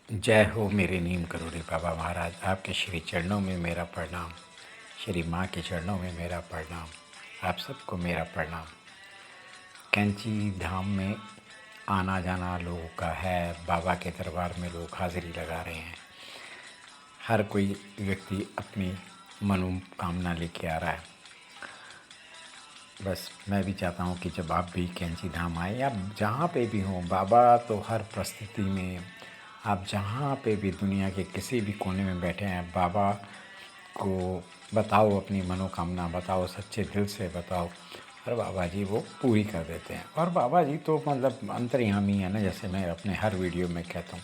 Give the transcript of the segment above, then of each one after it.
जय हो मेरे नीम करोड़े बाबा महाराज। आपके श्री चरणों में मेरा प्रणाम, श्री माँ के चरणों में मेरा प्रणाम, आप सबको मेरा प्रणाम। कैंची धाम में आना जाना लोगों का है, बाबा के दरबार में लोग हाज़िरी लगा रहे हैं। हर कोई व्यक्ति अपनी मनोकामना लेके आ रहा है। बस मैं भी चाहता हूँ कि जब आप भी कैंची धाम आए या जहाँ पे भी हों, बाबा तो हर परिस्थिति में, आप जहाँ पे भी दुनिया के किसी भी कोने में बैठे हैं, बाबा को बताओ अपनी मनोकामना, बताओ सच्चे दिल से बताओ, और बाबा जी वो पूरी कर देते हैं। और बाबा जी तो मतलब अंतर्यामी है ना, जैसे मैं अपने हर वीडियो में कहता हूँ।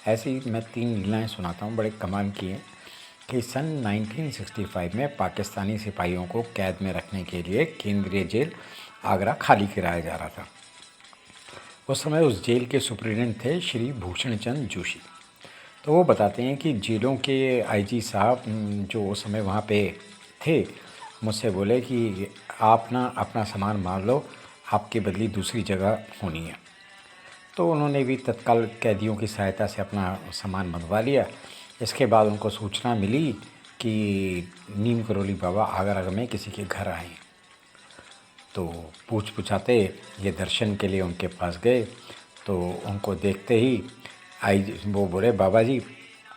ऐसे ही मैं 3 लीलाएँ सुनाता हूँ, बड़े कमाल की हैं। कि सन 1965 में पाकिस्तानी सिपाहियों को कैद में रखने के लिए केंद्रीय जेल आगरा खाली कराया जा रहा था। उस समय उस जेल के सुप्रीडेंट थे श्री भूषण चंद जोशी। तो वो बताते हैं कि जेलों के आईजी साहब जो उस समय वहाँ पे थे, मुझसे बोले कि आप ना अपना सामान मान लो, आपकी बदली दूसरी जगह होनी है। तो उन्होंने भी तत्काल कैदियों की सहायता से अपना सामान मंगवा लिया। इसके बाद उनको सूचना मिली कि नीम करोली बाबा आगरा में किसी के घर आए। तो पूछाते ये दर्शन के लिए उनके पास गए। तो उनको देखते ही वो बोले, बाबा जी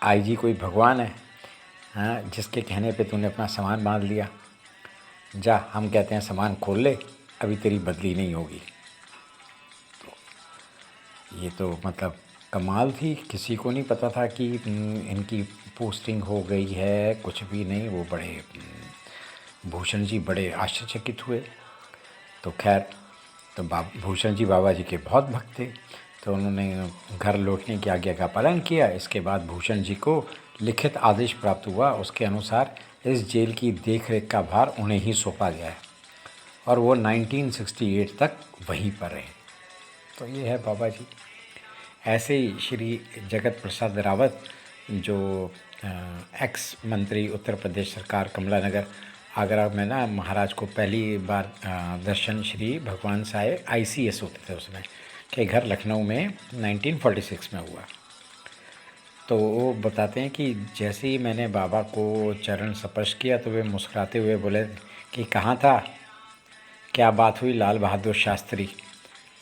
आईजी कोई भगवान है, हाँ, जिसके कहने पे तूने अपना सामान बांध लिया। जा, हम कहते हैं सामान खोल ले, अभी तेरी बदली नहीं होगी। ये तो मतलब कमाल थी, किसी को नहीं पता था कि इनकी पोस्टिंग हो गई है, कुछ भी नहीं। वो बड़े भूषण जी बड़े आश्चर्यचकित हुए। तो खैर, तो भूषण जी बाबा जी के बहुत भक्त थे, तो उन्होंने घर लौटने की आज्ञा का पालन किया। इसके बाद भूषण जी को लिखित आदेश प्राप्त हुआ, उसके अनुसार इस जेल की देखरेख का भार उन्हें ही सौंपा गया है, और वो 1968 तक वहीं पर रहे। तो ये है बाबा जी। ऐसे ही श्री जगत प्रसाद रावत, जो एक्स मंत्री उत्तर प्रदेश सरकार कमला नगर आगरा में ना, महाराज को पहली बार दर्शन श्री भगवान साए ICS होते थे उसमें, के घर लखनऊ में 1946 में हुआ। तो वो बताते हैं कि जैसे ही मैंने बाबा को चरण स्पर्श किया तो वे मुस्कुराते हुए बोले कि कहाँ था, क्या बात हुई लाल बहादुर शास्त्री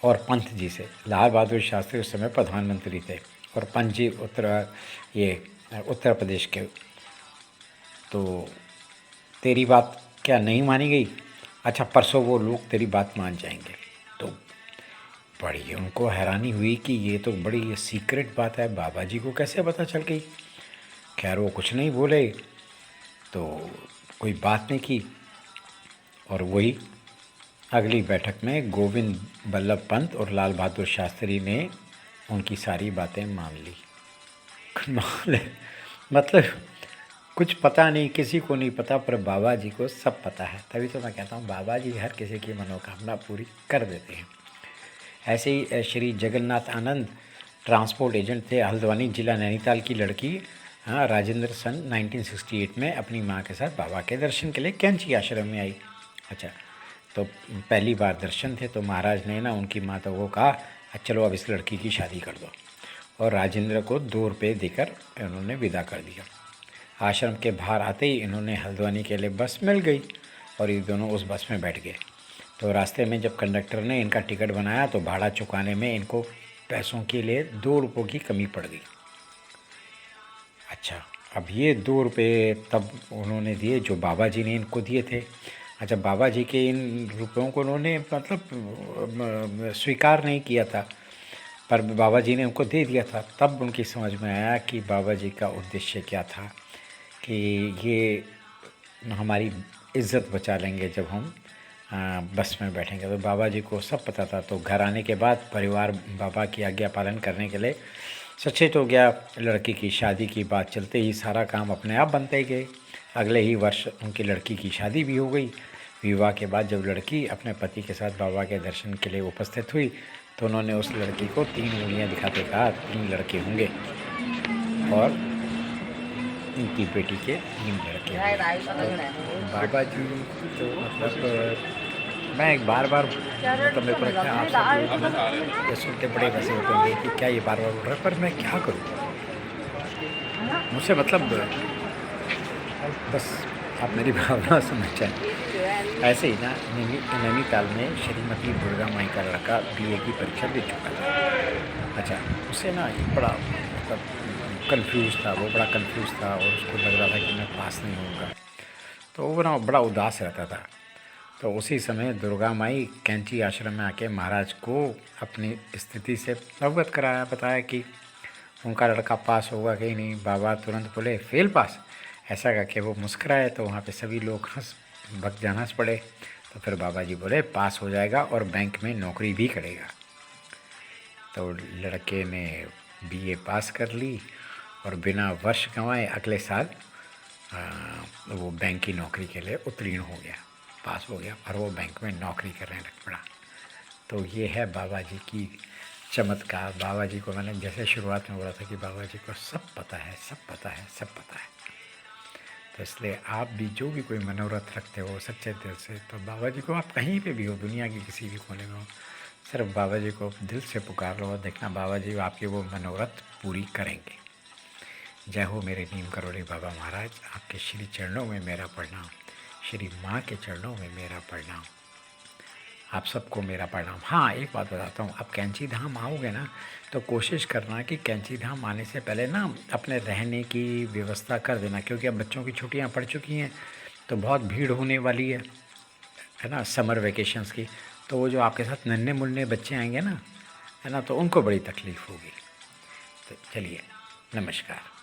और पंत जी से। लाल बहादुर शास्त्री उस समय प्रधानमंत्री थे, और पंत जी उत्तर प्रदेश के। तो तेरी बात क्या नहीं मानी गई? अच्छा, परसों वो लोग तेरी बात मान जाएंगे। तो बड़ी उनको हैरानी हुई कि ये तो बड़ी सीक्रेट बात है, बाबा जी को कैसे पता चल गई। खैर वो कुछ नहीं बोले, तो कोई बात नहीं की। और वही अगली बैठक में गोविंद बल्लभ पंत और लाल बहादुर शास्त्री ने उनकी सारी बातें मान ली। कमाल है, मतलब कुछ पता नहीं, किसी को नहीं पता, पर बाबा जी को सब पता है। तभी तो मैं कहता हूँ बाबा जी हर किसी की मनोकामना पूरी कर देते हैं। ऐसे ही श्री जगन्नाथ आनंद ट्रांसपोर्ट एजेंट थे, हल्द्वानी जिला नैनीताल की लड़की, हाँ, राजेंद्र सन 1968 में अपनी माँ के साथ बाबा के दर्शन के लिए कैंची आश्रम में आई। अच्छा, तो पहली बार दर्शन थे, तो महाराज ने ना उनकी माता को कहा, चलो अब इस लड़की की शादी कर दो, और राजेंद्र को 2 रुपये देकर इन्होंने विदा कर दिया। आश्रम के बाहर आते ही इन्होंने हल्द्वानी के लिए बस मिल गई, और ये दोनों उस बस में बैठ गए। तो रास्ते में जब कंडक्टर ने इनका टिकट बनाया तो भाड़ा चुकाने में इनको पैसों के लिए 2 रुपयों की कमी पड़ गई। अच्छा, अब ये 2 रुपये तब उन्होंने दिए जो बाबा जी ने इनको दिए थे। अच्छा, बाबा जी के इन रुपयों को उन्होंने मतलब स्वीकार नहीं किया था, पर बाबा जी ने उनको दे दिया था। तब उनकी समझ में आया कि बाबा जी का उद्देश्य क्या था, कि ये हमारी इज़्ज़त बचा लेंगे जब हम बस में बैठेंगे। तो बाबा जी को सब पता था। तो घर आने के बाद परिवार बाबा की आज्ञा पालन करने के लिए सचेत हो गया। लड़की की शादी की बात चलते ही सारा काम अपने आप बनते गए। अगले ही वर्ष उनकी लड़की की शादी भी हो गई। विवाह के बाद जब लड़की अपने पति के साथ बाबा के दर्शन के लिए उपस्थित हुई, तो उन्होंने उस लड़की को 3 उंगलियां दिखाते कहा, 3 लड़के होंगे, और इनकी बेटी के 3 लड़के होंगे। तो बाबा जी तो मतलब मैं एक बार मतलब मेरे को लगता है आप सब लोग ये सुनते बड़े वैसे होते होंगे कि क्या ये बार बोल रहा है, पर मैं क्या करूँ। मुझसे मतलब बस आप मेरी भावना समझ जाए। ऐसे ही ना नैनीताल में श्रीमती दुर्गा माई का लड़का बीए की परीक्षा दे चुका था। अच्छा, उसे ना एक बड़ा मतलब कंफ्यूज था, वो बड़ा कंफ्यूज था और उसको लग रहा था कि मैं पास नहीं होऊंगा, तो वो ना बड़ा उदास रहता था। तो उसी समय दुर्गा माई कैंची आश्रम में आके महाराज को अपनी स्थिति से अवगत कराया, बताया कि उनका लड़का पास होगा कि नहीं। बाबा तुरंत बोले फेल पास। ऐसा करके वो मुस्कुराए तो वहाँ पे सभी लोग हंस पड़े। तो फिर बाबा जी बोले पास हो जाएगा और बैंक में नौकरी भी करेगा। तो लड़के ने बीए पास कर ली और बिना वर्ष गंवाए अगले साल वो बैंक की नौकरी के लिए उत्तीर्ण हो गया, पास हो गया और वो बैंक में नौकरी करने लग पड़ा। तो ये है बाबा जी की चमत्कार। बाबा जी को मैंने जैसे शुरुआत में बोला था कि बाबा जी को सब पता है, सब पता है, सब पता है। तो इसलिए आप भी जो भी कोई मनोरथ रखते हो सच्चे दिल से, तो बाबा जी को आप कहीं पे भी हो, दुनिया की किसी भी कोने में हो, सिर्फ बाबा जी को दिल से पुकार लो और देखना बाबा जी आपकी वो मनोरथ पूरी करेंगे। जय हो मेरे नीम करोड़े बाबा महाराज, आपके श्री चरणों में मेरा प्रणाम, श्री माँ के चरणों में मेरा प्रणाम, आप सबको मेरा प्रणाम। हाँ, एक बात बताता हूँ, आप कैंची धाम आओगे ना तो कोशिश करना कि कैंची धाम आने से पहले ना अपने रहने की व्यवस्था कर देना, क्योंकि अब बच्चों की छुट्टियाँ पड़ चुकी हैं तो बहुत भीड़ होने वाली है ना, समर वेकेशंस की। तो वो जो आपके साथ नन्हे मुन्ने बच्चे आएंगे ना, है ना, तो उनको बड़ी तकलीफ़ होगी। तो चलिए, नमस्कार।